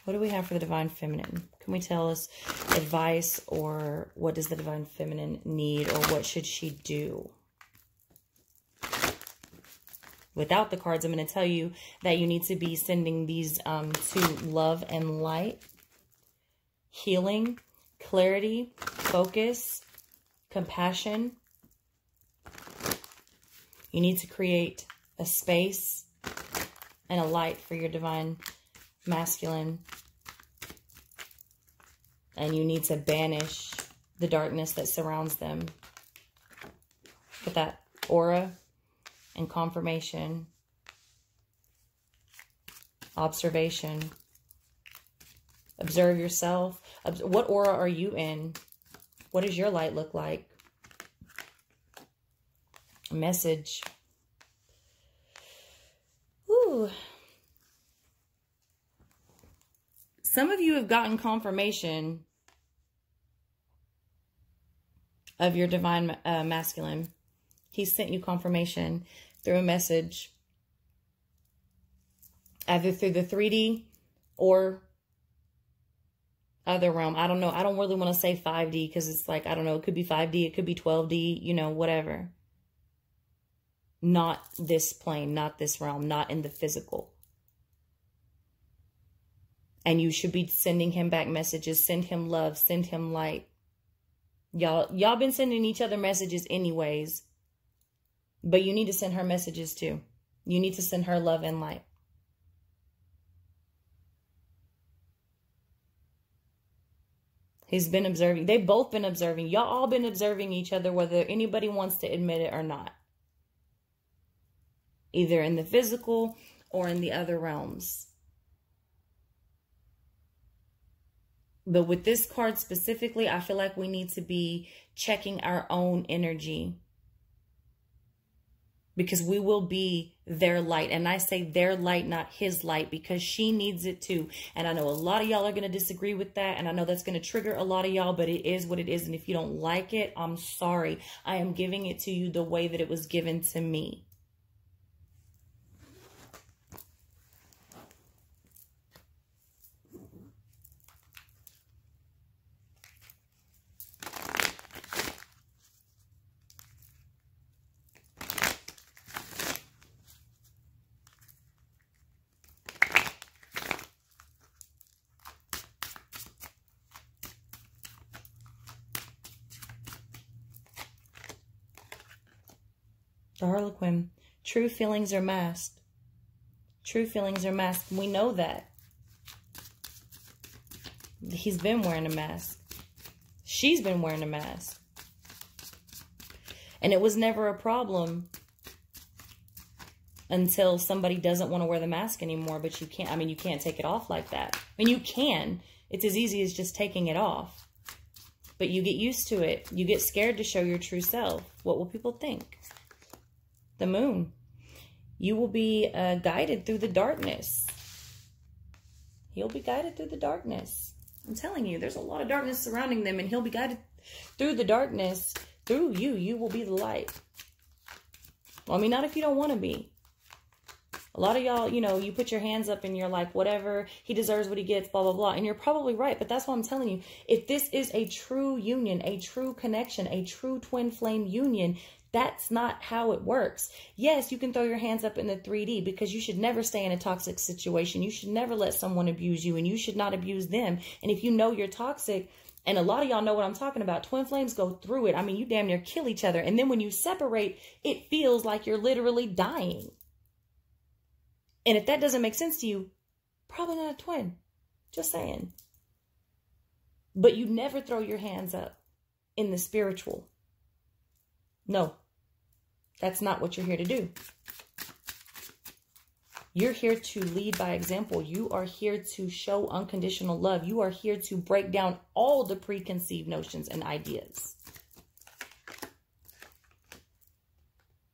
What do we have for the Divine Feminine? Can we tell us advice, or what does the Divine Feminine need, or what should she do? Without the cards, I'm going to tell you that you need to be sending these to love and light, healing, clarity, focus, compassion. You need to create a space and a light for your Divine Masculine. And you need to banish the darkness that surrounds them. Look at that aura and confirmation. Observation. Observe yourself. What aura are you in? What does your light look like? A message. Ooh. Some of you have gotten confirmation of your Divine Masculine. He sent you confirmation through a message, either through the 3D or other realm. I don't know. I don't really want to say 5D because it's like, I don't know. It could be 5D. It could be 12D, you know, whatever. Not this plane, not this realm, not in the physical. And you should be sending him back messages. Send him love. Send him light. Y'all been sending each other messages anyways. But you need to send her messages too. You need to send her love and light. He's been observing. They've both been observing. Y'all all been observing each other, whether anybody wants to admit it or not. Either in the physical or in the other realms. But with this card specifically, I feel like we need to be checking our own energy. Because we will be their light. And I say their light, not his light, because she needs it too. And I know a lot of y'all are going to disagree with that. And I know that's going to trigger a lot of y'all, but it is what it is. And if you don't like it, I'm sorry. I am giving it to you the way that it was given to me. The Harlequin. True feelings are masked. True feelings are masked. We know that. He's been wearing a mask. She's been wearing a mask. And it was never a problem until somebody doesn't want to wear the mask anymore. But you can't, I mean, you can't take it off like that. I mean, you can. It's as easy as just taking it off. But you get used to it. You get scared to show your true self. What will people think? The Moon. You will be guided through the darkness. He'll be guided through the darkness. I'm telling you, there's a lot of darkness surrounding them, and he'll be guided through the darkness through you. You will be the light. Well, I mean, not if you don't want to be. A lot of y'all, you know, you put your hands up and you're like, whatever, he deserves what he gets, blah, blah, blah. And you're probably right. But that's what I'm telling you. If this is a true union, a true connection, a true twin flame union, that's not how it works. Yes, you can throw your hands up in the 3D because you should never stay in a toxic situation. You should never let someone abuse you, and you should not abuse them. And if you know you're toxic, and a lot of y'all know what I'm talking about, twin flames go through it. I mean, you damn near kill each other. And then when you separate, it feels like you're literally dying. And if that doesn't make sense to you, probably not a twin. Just saying. But you never throw your hands up in the spiritual. No. That's not what you're here to do. You're here to lead by example. You are here to show unconditional love. You are here to break down all the preconceived notions and ideas.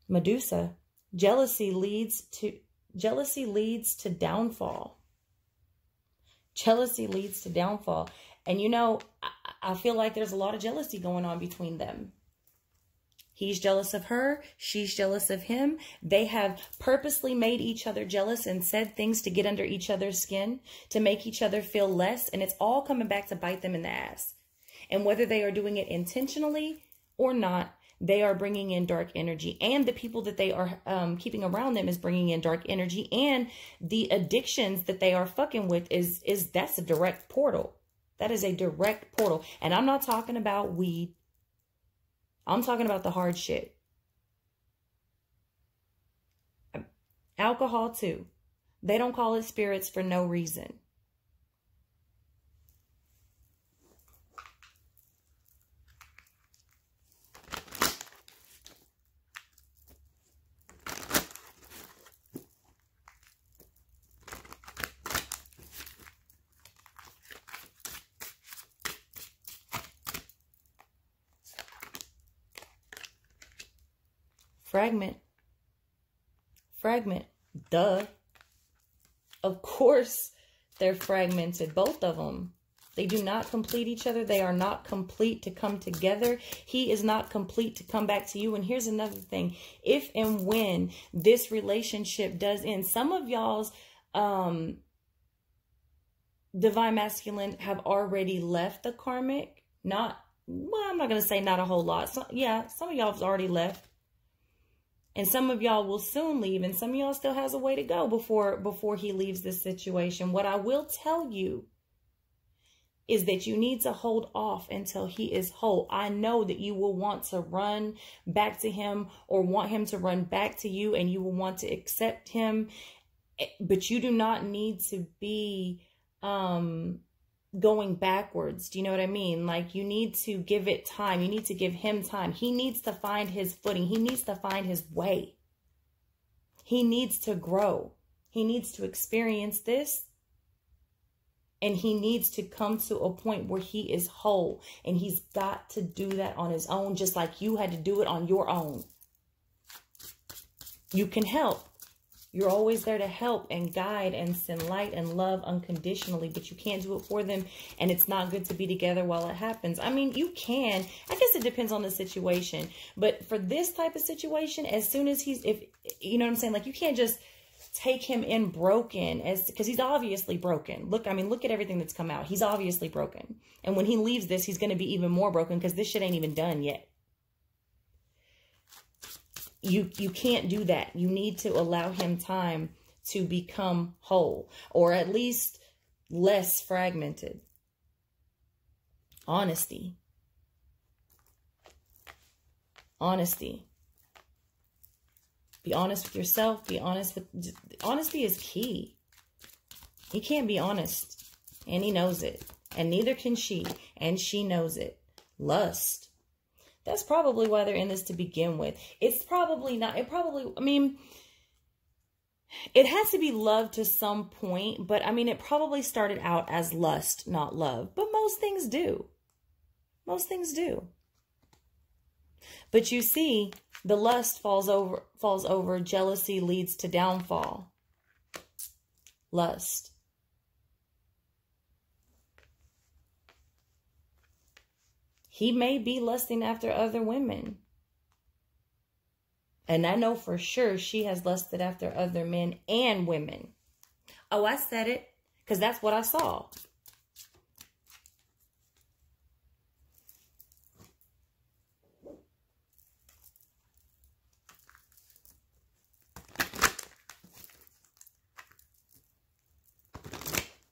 Medusa. Jealousy leads to downfall. Jealousy leads to downfall. And you know, I feel like there's a lot of jealousy going on between them. He's jealous of her. She's jealous of him. They have purposely made each other jealous and said things to get under each other's skin, to make each other feel less. And it's all coming back to bite them in the ass. And whether they are doing it intentionally or not, they are bringing in dark energy. And the people that they are keeping around them is bringing in dark energy. And the addictions that they are fucking with that's a direct portal. That is a direct portal. And I'm not talking about weed. I'm talking about the hard shit. Alcohol too. They don't call it spirits for no reason. Fragment. Duh. Of course they're fragmented. Both of them. They do not complete each other. They are not complete to come together. He is not complete to come back to you. And here's another thing. If and when this relationship does end, some of y'all's divine masculine have already left the karmic. Well, I'm not going to say not a whole lot. Some of y'all have already left. And some of y'all will soon leave. And some of y'all still has a way to go before he leaves this situation. What I will tell you is that you need to hold off until he is whole. I know that you will want to run back to him or want him to run back to you, and you will want to accept him. But you do not need to be going backwards. Do you know what I mean? Like, you need to give it time. You need to give him time. He needs to find his footing. He needs to find his way. He needs to grow. He needs to experience this. And he needs to come to a point where he is whole. And he's got to do that on his own, just like you had to do it on your own. You can help. You're always there to help and guide and send light and love unconditionally, but you can't do it for them. And it's not good to be together while it happens. I mean, you can. I guess it depends on the situation. But for this type of situation, as soon as you know what I'm saying? Like, you can't just take him in broken, because he's obviously broken. Look, I mean, look at everything that's come out. He's obviously broken. And when he leaves this, he's going to be even more broken, because this shit ain't even done yet. You can't do that. You need to allow him time to become whole, or at least less fragmented. Honesty. Honesty. Be honest with yourself. Be honest with... Honesty is key. He can't be honest, and he knows it. And neither can she, and she knows it. Lust. That's probably why they're in this to begin with. It's probably not... I mean, it has to be love to some point, but I mean, it probably started out as lust, not love. But most things do. Most things do. But you see, the lust falls over. Jealousy leads to downfall. Lust. He may be lusting after other women. And I know for sure she has lusted after other men and women. Oh, I said it, because that's what I saw.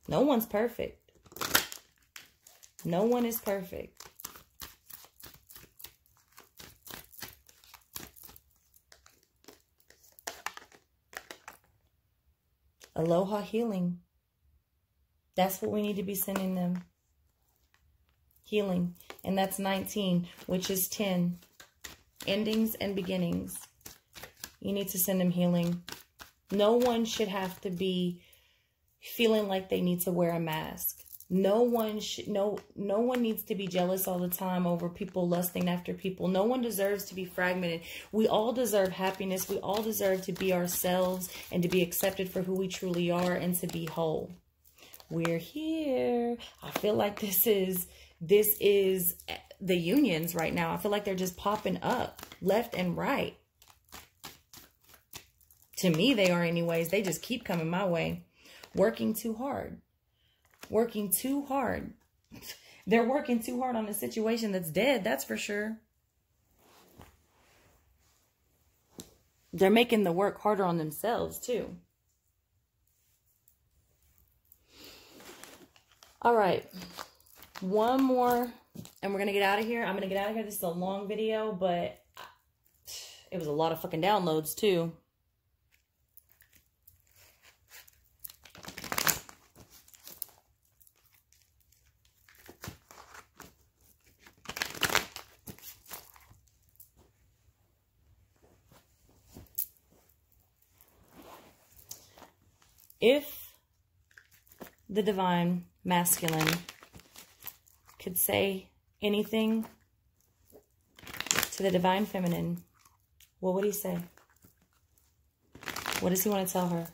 No one's perfect. No one is perfect. Aloha healing. That's what we need to be sending them. Healing. And that's 19, which is 10. Endings and beginnings. You need to send them healing. No one should have to be feeling like they need to wear a mask. No one should, no one needs to be jealous all the time over people lusting after people. No one deserves to be fragmented. We all deserve happiness. We all deserve to be ourselves and to be accepted for who we truly are and to be whole. We're here. I feel like this is the unions right now. I feel like they're just popping up left and right. To me, they are anyways. They just keep coming my way. Working too hard. Working too hard. They're working too hard on a situation that's dead, that's for sure. They're making the work harder on themselves, too. All right. One more, and we're going to get out of here. I'm going to get out of here. This is a long video, but it was a lot of fucking downloads, too. If the divine masculine could say anything to the divine feminine, what would he say? What does he want to tell her?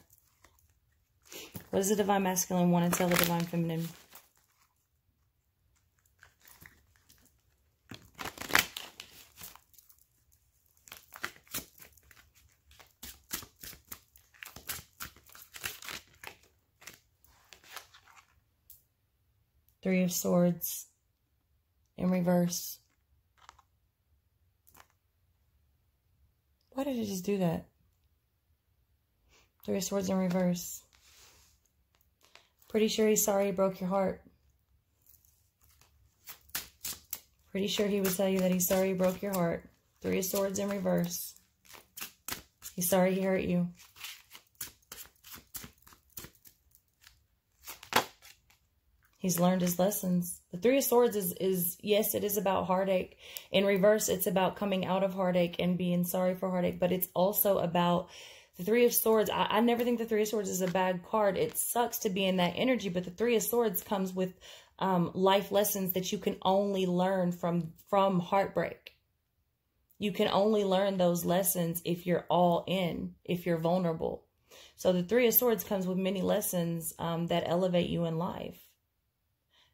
What does the divine masculine want to tell the divine feminine? Three of Swords in reverse. Why did it just do that? Three of Swords in reverse. Pretty sure he's sorry he broke your heart. Pretty sure he would tell you that he's sorry he broke your heart. Three of Swords in reverse. He's sorry he hurt you. He's learned his lessons. The Three of Swords is, yes, it is about heartache. In reverse, it's about coming out of heartache and being sorry for heartache. But it's also about the Three of Swords. I never think the Three of Swords is a bad card. It sucks to be in that energy. But the Three of Swords comes with life lessons that you can only learn from heartbreak. You can only learn those lessons if you're all in, if you're vulnerable. So the Three of Swords comes with many lessons that elevate you in life.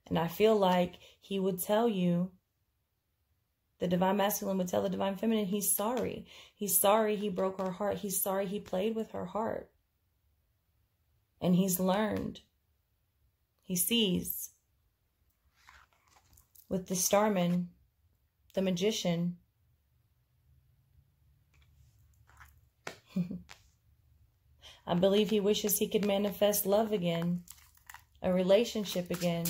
And I feel like he would tell you, the divine masculine would tell the divine feminine, he's sorry. He's sorry he broke her heart. He's sorry he played with her heart. And he's learned. He sees. With the Starman, the Magician. I believe he wishes he could manifest love again. A relationship again.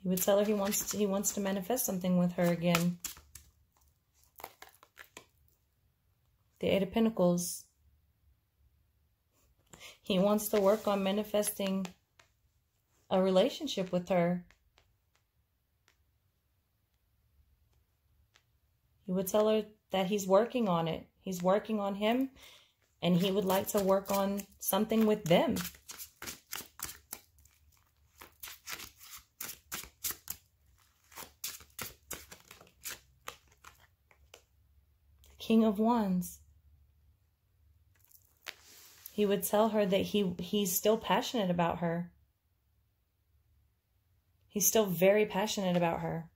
He would tell her he wants to manifest something with her again. The Eight of Pentacles. He wants to work on manifesting a relationship with her. He would tell her that he's working on it. He's working on him, and he would like to work on something with them. King of Wands. He would tell her that he's still passionate about her. He's still very passionate about her.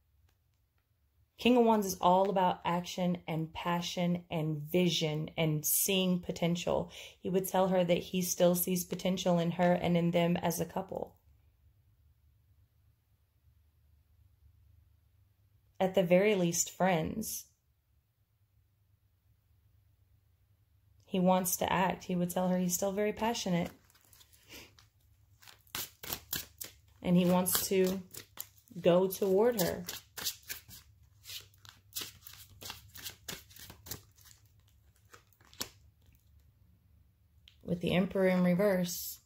King of Wands is all about action and passion and vision and seeing potential. He would tell her that he still sees potential in her and in them as a couple. At the very least, friends. He wants to act. He would tell her he's still very passionate. And he wants to go toward her. With the Emperor in reverse.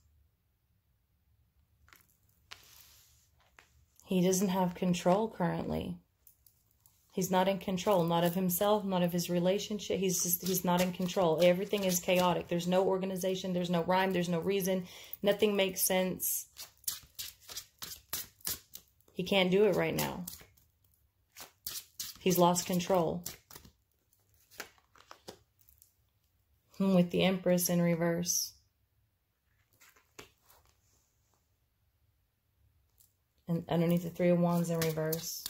He doesn't have control currently. He's not in control, not of himself, not of his relationship. He's not in control. Everything is chaotic. There's no organization. There's no rhyme. There's no reason. Nothing makes sense. He can't do it right now. He's lost control. With the Empress in reverse. And underneath the Three of Wands in reverse.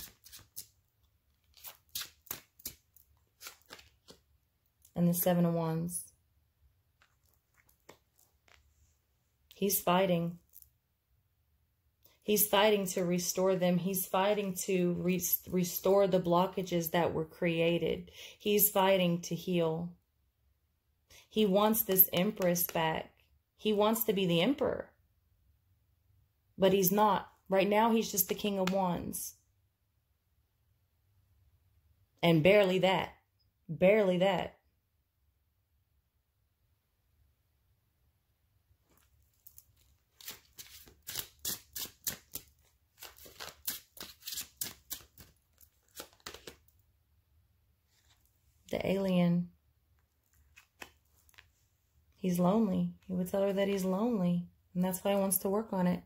And the Seven of Wands. He's fighting. He's fighting to restore them. He's fighting to restore the blockages that were created. He's fighting to heal. He wants this Empress back. He wants to be the Emperor. But he's not. Right now, he's just the King of Wands. And barely that. Barely that. The alien. He's lonely. He would tell her that he's lonely. And that's why he wants to work on it.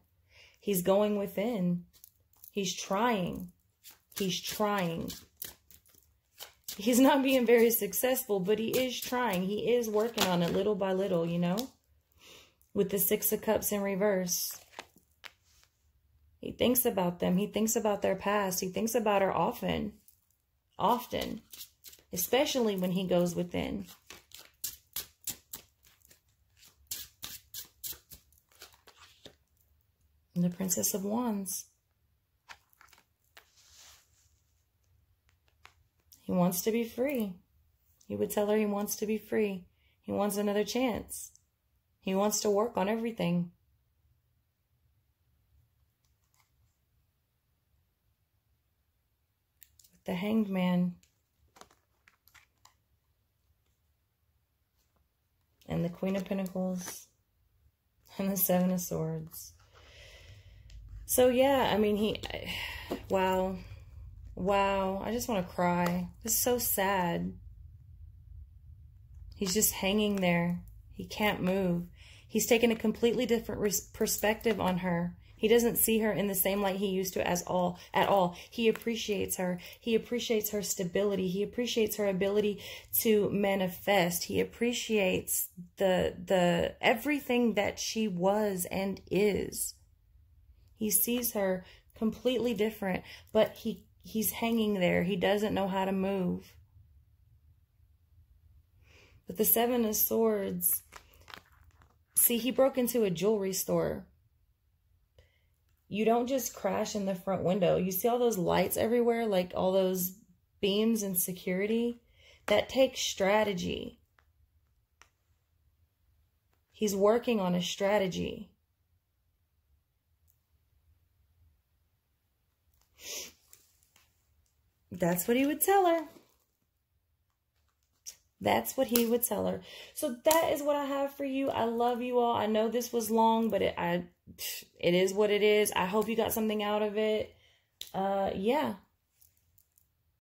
He's going within. He's trying. He's trying. He's not being very successful, but he is trying. He is working on it little by little, you know? With the Six of Cups in reverse. He thinks about them. He thinks about their past. He thinks about her often. Often. Especially when he goes within. And the Princess of Wands. He wants to be free. He would tell her he wants to be free. He wants another chance. He wants to work on everything. With the Hanged Man. And the Queen of Pentacles. And the Seven of Swords. So, yeah, I mean, wow. Wow, I just want to cry. This is so sad. He's just hanging there. He can't move. He's taken a completely different perspective on her. He doesn't see her in the same light he used to at all. He appreciates her. He appreciates her stability. He appreciates her ability to manifest. He appreciates the everything that she was and is. He sees her completely different, but he's hanging there. He doesn't know how to move. But the Seven of Swords, see, he broke into a jewelry store. You don't just crash in the front window. You see all those lights everywhere, like all those beams and security? That takes strategy. He's working on a strategy. That's what he would tell her. That's what he would tell her. So that is what I have for you. I love you all. I know this was long, but it is what it is. I hope you got something out of it. Yeah.